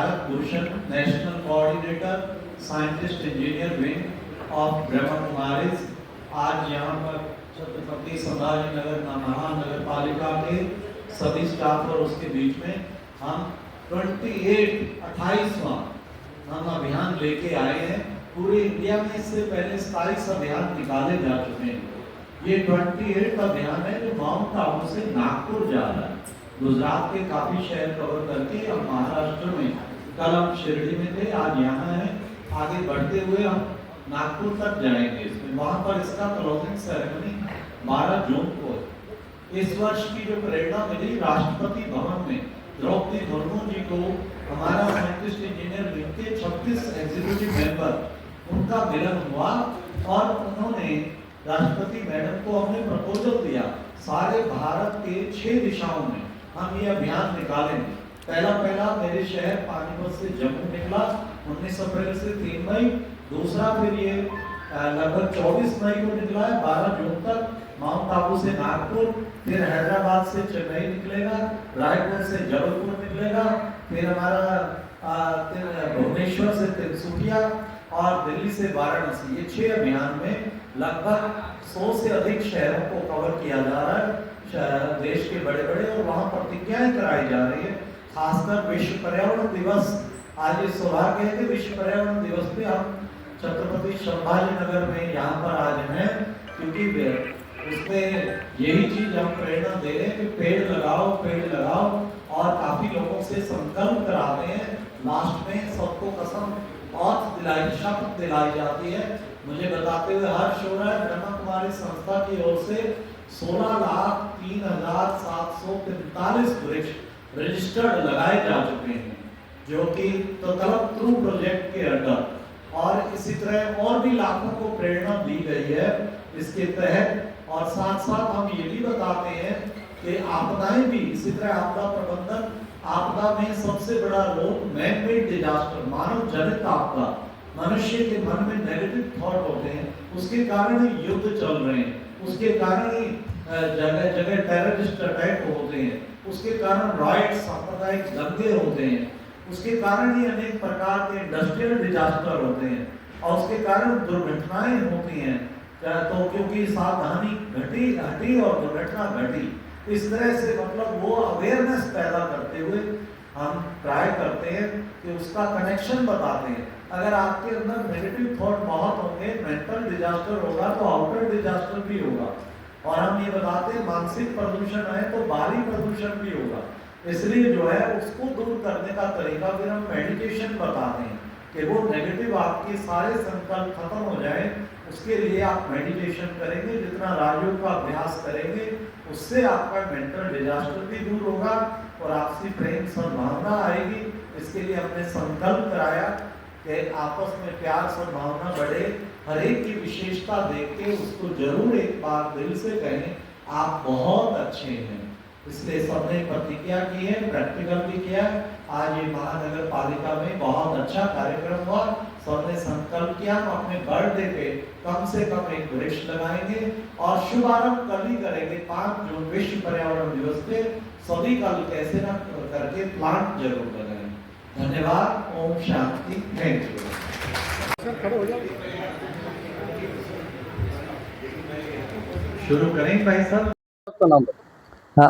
Bharat Bhushan national coordinator scientist engineer wing of Brahma Kumaris आज यहाँ पर छत्रपति संभाजी नगर महानगर पालिका के सभी स्टाफ और उसके बीच में हम 28वां हम अभियान लेके आए हैं। पूरे इंडिया में इससे पहले 27 अभियान निकाले जा चुके हैं। ये 28 अभियान है जो माउंट आबू से नागपुर जा रहा है। गुजरात के काफी शहर कवर करके हम महाराष्ट्र में, कल हम शिरडी में थे, आज यहाँ है। आगे बढ़ते हुए हम नागपुर तक जाएंगे। इसमें वहाँ पर इसका क्लोजिंग सेरेमनी 12 जून को है। इस वर्ष की जो प्रेरणा मिली राष्ट्रपति भवन में द्रौपदी मुर्मू जी को, हमारा साइंटिस्ट इंजीनियर विंग के 36 एग्जीक्यूटिव मेंबर उनका मिलन हुआ और उन्होंने राष्ट्रपति मैडम को हमने प्रपोजल दिया सारे भारत के 6 दिशाओं में हम ये अभियान निकालेंगे। पहला मेरे शहर पानीपत से जम्मू निकला 19 अप्रैल से 3 मई। दूसरा फिर ये लगभग 24 मई को निकला है 12 जून तक माउंट आबू से नागपुर, फिर हैदराबाद से चेन्नई निकलेगा, रायपुर से जबलपुर निकलेगा, फिर हमारा भुवनेश्वर से तिनसुकिया और दिल्ली से वाराणसी। ये 6 अभियान में लगभग 100 से अधिक शहरों को कवर किया जा रहा है, देश के बड़े बड़े, और वहाँ प्रतिज्ञाएं कराई जा रही है। खासकर विश्व पर्यावरण दिवस, आज ये सौभाग्य है कि विश्व पर्यावरण दिवस पे हम छत्रपति संभाजी नगर में यहाँ पर आज हैं, क्योंकि उसमें यही चीज हम प्रेरणा दे रहे हैं कि पेड़ लगाओ, और काफी लोगों से संकल्प कराते हैं। लास्ट में सबको कसम और शपथ दिलाई जाती है। मुझे बताते हुए हर्ष हो रहा है, ब्रह्मा कुमारी संस्था की ओर से 16,03,743 वृक्ष रजिस्टर्ड लगाए जा चुके हैं, जो कि तो कलम थ्रू प्रोजेक्ट के अंडर, और इसी तरह और भी लाखों को प्रेरणा दी गई है इसके तहत। और साथ साथ हम ये भी बताते हैं कि आपदाएं भी, इसी तरह आपदा प्रबंधन, आपदा में सबसे बड़ा रोल मैन मेड डिजास्टर, मानव जनित आपदा, मनुष्य के मन में नेगेटिव थॉट होते हैं, उसके कारण ही युद्ध चल रहे हैं, उसके कारण ही जगह जगह टेररिस्ट अटैक होते हैं, उसके कारण राइट्स, सांप्रदायिक दंगे होते हैं, उसके कारण ही अनेक प्रकार के इंडस्ट्रियल डिजास्टर होते हैं, और उसके कारण दुर्घटनाएं होती हैं। तो क्योंकि सावधानी हटी और दुर्घटना घटी, इस तरह से मतलब वो अवेयरनेस पैदा करते हुए हम ट्राई करते हैं कि उसका कनेक्शन बताते हैं। अगर आपके अंदर नेगेटिव थॉट बहुत होंगे, मेंटल डिजास्टर होगा तो आउटर डिजास्टर भी होगा। और हम ये बताते हैं मानसिक प्रदूषण है तो बाहरी प्रदूषण भी होगा। इसलिए जो है उसको दूर करने का तरीका फिर हम मेडिटेशन बताते हैं कि वो नेगेटिव आपके सारे संकल्प खत्म हो जाए। उसके लिए आप मेडिटेशन करेंगे, जितना राजयोग का अभ्यास करेंगे उससे आपका मेंटल डिजास्टर भी दूर होगा और आपसी प्रेम सद्भावना आएगी। इसके लिए हमने संकल्प कराया कि आपस में प्यार सद्भावना बढ़े, हर एक की विशेषता देख के उसको जरूर एक बार दिल से कहें आप बहुत अच्छे हैं। इसलिए सबने प्रतिज्ञा की है, प्रैक्टिकल भी किया। आज ये महानगर पालिका में बहुत अच्छा कार्यक्रम हुआ, सबने संकल्प किया हम अपने बर्थडे पे कम से कम एक वृक्ष लगाएंगे और शुभारंभ कल ही करेंगे 5 जून विश्व पर्यावरण दिवस पे। सभी कल कैसे न करके प्लांट जरूर लगाएं। धन्यवाद। ओम शांति। Thank you. शुरू करें भाई साहब।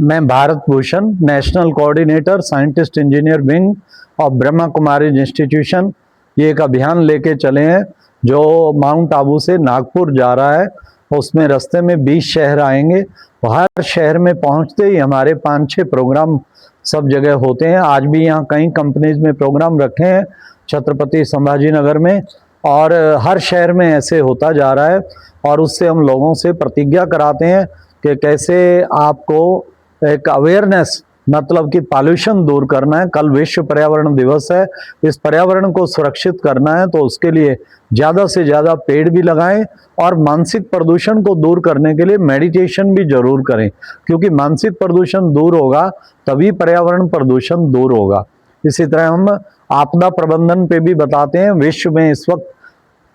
मैं Bharat Bhushan national coordinator scientist engineer wing of Brahma Kumari institution, ये एक अभियान लेके चले हैं जो माउंट आबू से नागपुर जा रहा है। उसमें रास्ते में 20 शहर आएंगे। हर शहर में पहुंचते ही हमारे 5-6 प्रोग्राम सब जगह होते हैं। आज भी यहाँ कई कंपनीज में प्रोग्राम रखे हैं छत्रपति संभाजी नगर में, और हर शहर में ऐसे होता जा रहा है। और उससे हम लोगों से प्रतिज्ञा कराते हैं कि कैसे आपको एक अवेयरनेस, मतलब कि पॉल्यूशन दूर करना है। कल विश्व पर्यावरण दिवस है, इस पर्यावरण को सुरक्षित करना है तो उसके लिए ज़्यादा से ज़्यादा पेड़ भी लगाएं और मानसिक प्रदूषण को दूर करने के लिए मेडिटेशन भी जरूर करें, क्योंकि मानसिक प्रदूषण दूर होगा तभी पर्यावरण प्रदूषण दूर होगा। इसी तरह हम आपदा प्रबंधन पे भी बताते हैं। विश्व में इस वक्त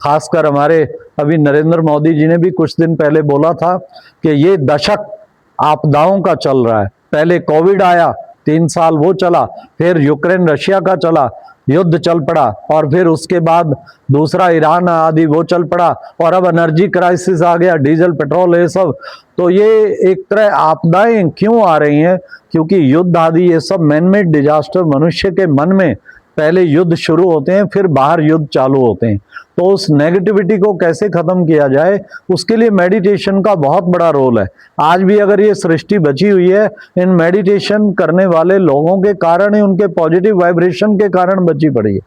खासकर हमारे अभी नरेंद्र मोदी जी ने भी कुछ दिन पहले बोला था कि ये दशक आपदाओं का चल रहा है। पहले कोविड आया, 3 साल वो चला, फिर यूक्रेन रशिया का चला, युद्ध चल पड़ा, और फिर उसके बाद दूसरा ईरान आदि वो चल पड़ा, और अब एनर्जी क्राइसिस आ गया, डीजल पेट्रोल ये सब। तो ये एक तरह आपदाएं क्यों आ रही हैं? क्योंकि युद्ध आदि ये सब मैनमेड डिजास्टर, मनुष्य के मन में पहले युद्ध शुरू होते हैं, फिर बाहर युद्ध चालू होते हैं। तो उस नेगेटिविटी को कैसे खत्म किया जाए, उसके लिए मेडिटेशन का बहुत बड़ा रोल है। आज भी अगर ये सृष्टि बची हुई है, इन मेडिटेशन करने वाले लोगों के कारण ही, उनके पॉजिटिव वाइब्रेशन के कारण बची पड़ी है।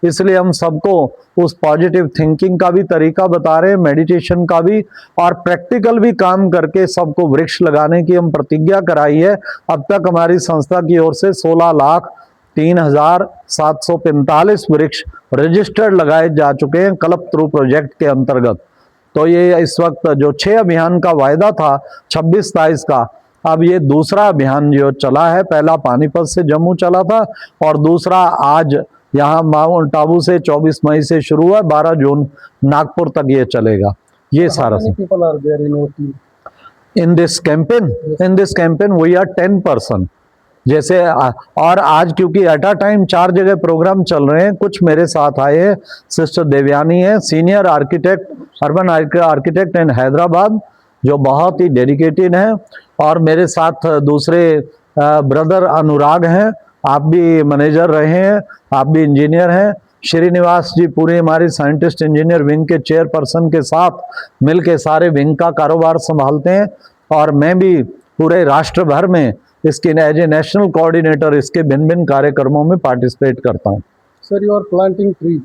इसलिए हम सबको उस पॉजिटिव थिंकिंग का भी तरीका बता रहे हैं, मेडिटेशन का भी, और प्रैक्टिकल भी काम करके सबको वृक्ष लगाने की हम प्रतिज्ञा कराई है। अब तक हमारी संस्था की ओर से 16,03,745 वृक्ष रजिस्टर्ड लगाए जा चुके हैं कल्पतरु प्रोजेक्ट के अंतर्गत। तो ये इस वक्त जो 6 अभियान का वायदा था 26-27 का, अब ये दूसरा अभियान जो चला है, पहला पानीपत से जम्मू चला था, और दूसरा आज यहाँ माउंट आबू से 24 मई से शुरू हुआ, 12 जून नागपुर तक ये चलेगा। ये सारा in this campaign we are 10 person जैसे। और आज क्योंकि एट अ टाइम 4 जगह प्रोग्राम चल रहे हैं, कुछ मेरे साथ आए हैं, सिस्टर देवयानी है, सीनियर आर्किटेक्ट, अर्बन आर्किटेक्ट इन हैदराबाद, जो बहुत ही डेडिकेटेड हैं, और मेरे साथ दूसरे ब्रदर अनुराग हैं, आप भी मैनेजर रहे हैं, आप भी इंजीनियर हैं, श्रीनिवास जी पूरी हमारी साइंटिस्ट इंजीनियर विंग के चेयरपर्सन के साथ मिलके सारे विंग का कारोबार संभालते हैं, और मैं भी पूरे राष्ट्र भर में इसके एज ए नेशनल कोऑर्डिनेटर इसके भिन्न भिन्न कार्यक्रमों में पार्टिसिपेट करता हूँ। Sir, you are planting trees,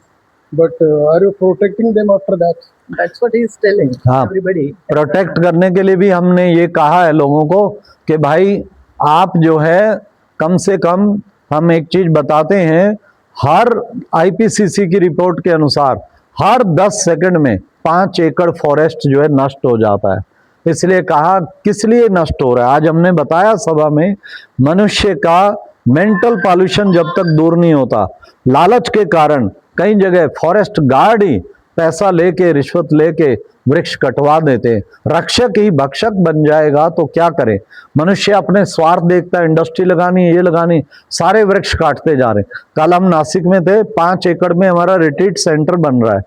but are you protecting them after that? That's what he is telling हाँ, everybody. प्रोटेक्ट करने के लिए भी हमने ये कहा है लोगों को कि भाई आप जो है कम से कम, हम एक चीज बताते हैं, हर आईपीसीसी की रिपोर्ट के अनुसार हर 10 सेकंड में 5 एकड़ फॉरेस्ट जो है नष्ट हो जाता है। इसलिए कहा किस लिए नष्ट हो रहा है, आज हमने बताया सभा में, मनुष्य का मेंटल पॉल्यूशन जब तक दूर नहीं होता, लालच के कारण कई जगह फॉरेस्ट गार्ड ही पैसा लेके, रिश्वत लेके वृक्ष कटवा देते हैं। रक्षक ही भक्षक बन जाएगा तो क्या करे? मनुष्य अपने स्वार्थ देखता है, इंडस्ट्री लगानी, ये लगानी, सारे वृक्ष काटते जा रहे हैं। कल हम नासिक में थे, 5 एकड़ में हमारा रिट्रीट सेंटर बन रहा है,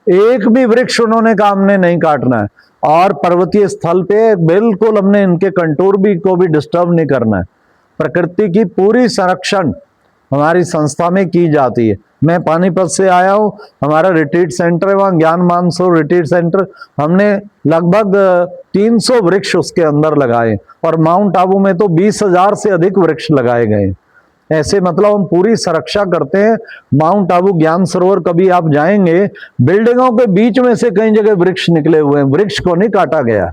एक भी वृक्ष उन्होंने कहा हमने नहीं काटना है, और पर्वतीय स्थल पे बिल्कुल हमने इनके कंटूर भी को भी डिस्टर्ब नहीं करना है। प्रकृति की पूरी संरक्षण हमारी संस्था में की जाती है। मैं पानीपत से आया हूँ, हमारा रिट्रीट सेंटर है वहाँ, ज्ञान मानसरोवर रिट्रीट सेंटर, हमने लगभग 300 वृक्ष उसके अंदर लगाए, और माउंट आबू में तो 20,000 से अधिक वृक्ष लगाए गए। ऐसे मतलब हम पूरी सुरक्षा करते हैं। माउंट आबू ज्ञान सरोवर कभी आप जाएंगे, बिल्डिंगों के बीच में से कई जगह वृक्ष निकले हुए हैं, वृक्ष को नहीं काटा गया।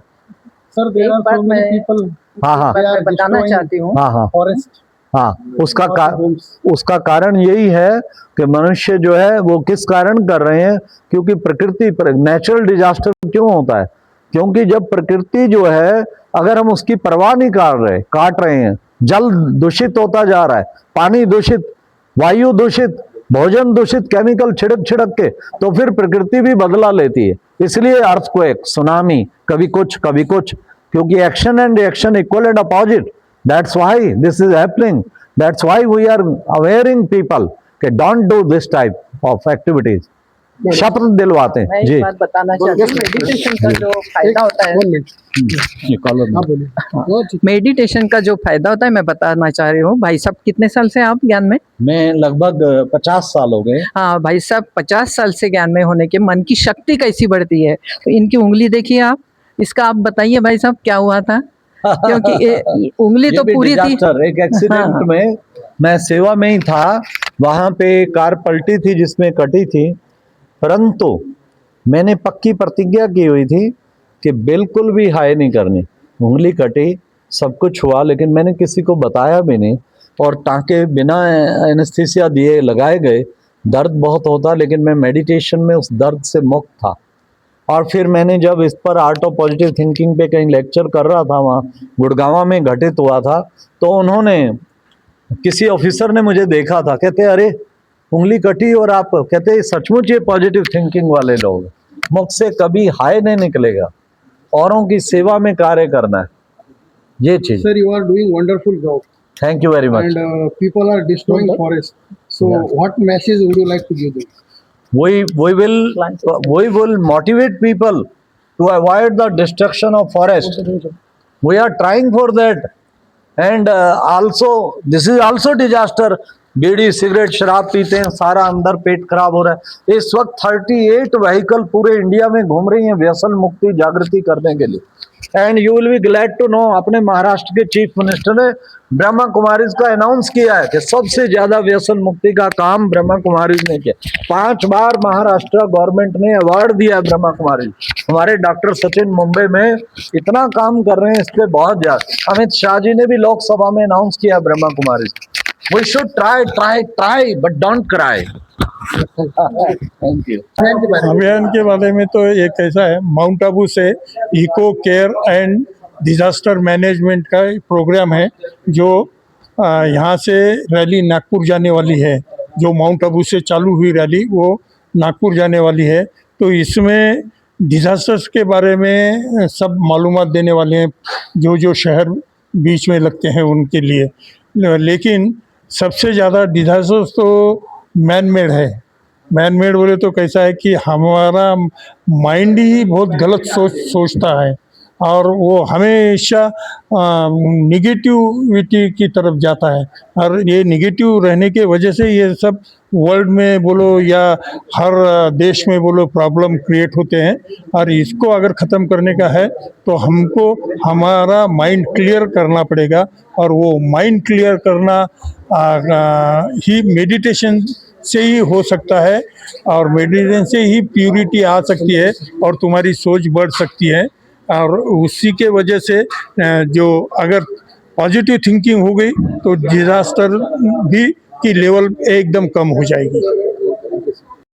Sir, there are so many people. हाँ, मैं बताना चाहती हूँ, हाँ, Forest. हाँ, उसका कारण यही है कि मनुष्य जो है वो किस कारण कर रहे हैं, क्योंकि प्रकृति पर नेचुरल डिजास्टर क्यों होता है? क्योंकि जब प्रकृति जो है, अगर हम उसकी परवाह नहीं कर रहे, काट रहे हैं, जल दूषित होता जा रहा है, पानी दूषित, वायु दूषित, भोजन दूषित, केमिकल छिड़क छिड़क के, तो फिर प्रकृति भी बदला लेती है। इसलिए अर्थक्वेक, सुनामी, कभी कुछ कभी कुछ, क्योंकि action and reaction equal and opposite. That's why this is happening. That's why we are awareing people कि don't do this type of activities. शपथ दिलवाते मैं हैं एक जी। बात बताना चाहती हूँ, मेडिटेशन का जो फायदा होता है, 1 minute. हाँ बोलिए। वो ठीक। मेडिटेशन का जो फायदा होता है मैं बताना चाह रही हूँ। भाई साहब कितने साल से आप ज्ञान में? मैं लगभग 50 साल हो गए। हाँ भाई साहब, 50 साल से ज्ञान में होने के मन की शक्ति कैसी बढ़ती है। तो इनकी उंगली देखिए आप, इसका आप बताइए भाई साहब क्या हुआ था, क्योंकि ये उंगली तो पूरी थी। एक एक्सीडेंट हाँ। में मैं सेवा में ही था, वहां पे कार पलटी थी जिसमें कटी थी, परंतु मैंने पक्की प्रतिज्ञा की हुई थी कि बिल्कुल भी हाय नहीं करनी। उंगली कटी, सब कुछ हुआ, लेकिन मैंने किसी को बताया भी नहीं, और टाँके बिना एनेस्थीसिया दिए लगाए गए। दर्द बहुत होता, लेकिन मैं मेडिटेशन में उस दर्द से मुक्त था। और फिर मैंने जब इस पर आर्ट ऑफ पॉजिटिव थिंकिंग पे कहीं लेक्चर कर रहा था, वहाँ गुड़गांव में घटित हुआ था, तो उन्होंने, किसी ऑफिसर ने मुझे देखा था, कहते अरे उंगली कटी और आप, कहते सचमुच ये पॉजिटिव थिंकिंग वाले लोग, मुझसे कभी हाय नहीं निकलेगा, औरों की सेवा में कार्य करना है, ये चीज। Sir, you are doing wonderful job. Thank you very much. and people are destroying forest. So, Yeah. what message would you like to give them? We will motivate people to avoid the destruction of forest. We are trying for that, and also this is also disaster. Bidi cigarette शराब पीते हैं, सारा अंदर पेट खराब हो रहा है। इस वक्त 38 व्हीकल पूरे इंडिया में घूम रही हैं व्यसन मुक्ति जागृति करने के लिए। And you will be glad to know, अपने महाराष्ट्र के चीफ मिनिस्टर ने ब्रह्मा कुमारीज का अनाउंस किया है कि सबसे ज्यादा व्यसन मुक्ति का काम ब्रह्मा कुमारीज ने किया। 5 बार महाराष्ट्र गवर्नमेंट ने अवार्ड दिया है ब्रह्मा कुमारीज। हमारे डॉक्टर सचिन मुंबई में इतना काम कर रहे हैं इस पे बहुत ज्यादा। अमित शाह जी ने भी लोकसभा में अनाउंस किया Brahma Kumaris. We should try, but don't cry. Thank you. अभियान के बारे में तो ये कैसा है, माउंट आबू से eco care and disaster management का एक प्रोग्राम है जो यहाँ से रैली नागपुर जाने वाली है। जो माउंट आबू से चालू हुई रैली वो नागपुर जाने वाली है। तो इसमें डिजास्टर्स के बारे में सब मालूमात देने वाले हैं, जो जो शहर बीच में लगते हैं उनके लिए। लेकिन सबसे ज़्यादा डिजास्टर्स तो मैन मेड है। मैन मेड बोले तो कैसा है कि हमारा माइंड ही बहुत गलत सोचता है और वो हमेशा निगेटिविटी की तरफ जाता है। और ये निगेटिव रहने के वजह से ये सब वर्ल्ड में बोलो या हर देश में बोलो प्रॉब्लम क्रिएट होते हैं। और इसको अगर ख़त्म करने का है तो हमको हमारा माइंड क्लियर करना पड़ेगा। और वो माइंड क्लियर करना ही मेडिटेशन से ही हो सकता है। और मेडिटेशन से ही प्यूरिटी आ सकती है और तुम्हारी सोच बढ़ सकती है। और उसी के वजह से जो अगर पॉजिटिव थिंकिंग हो गई तो डिजास्टर भी की लेवल एकदम कम हो जाएगी।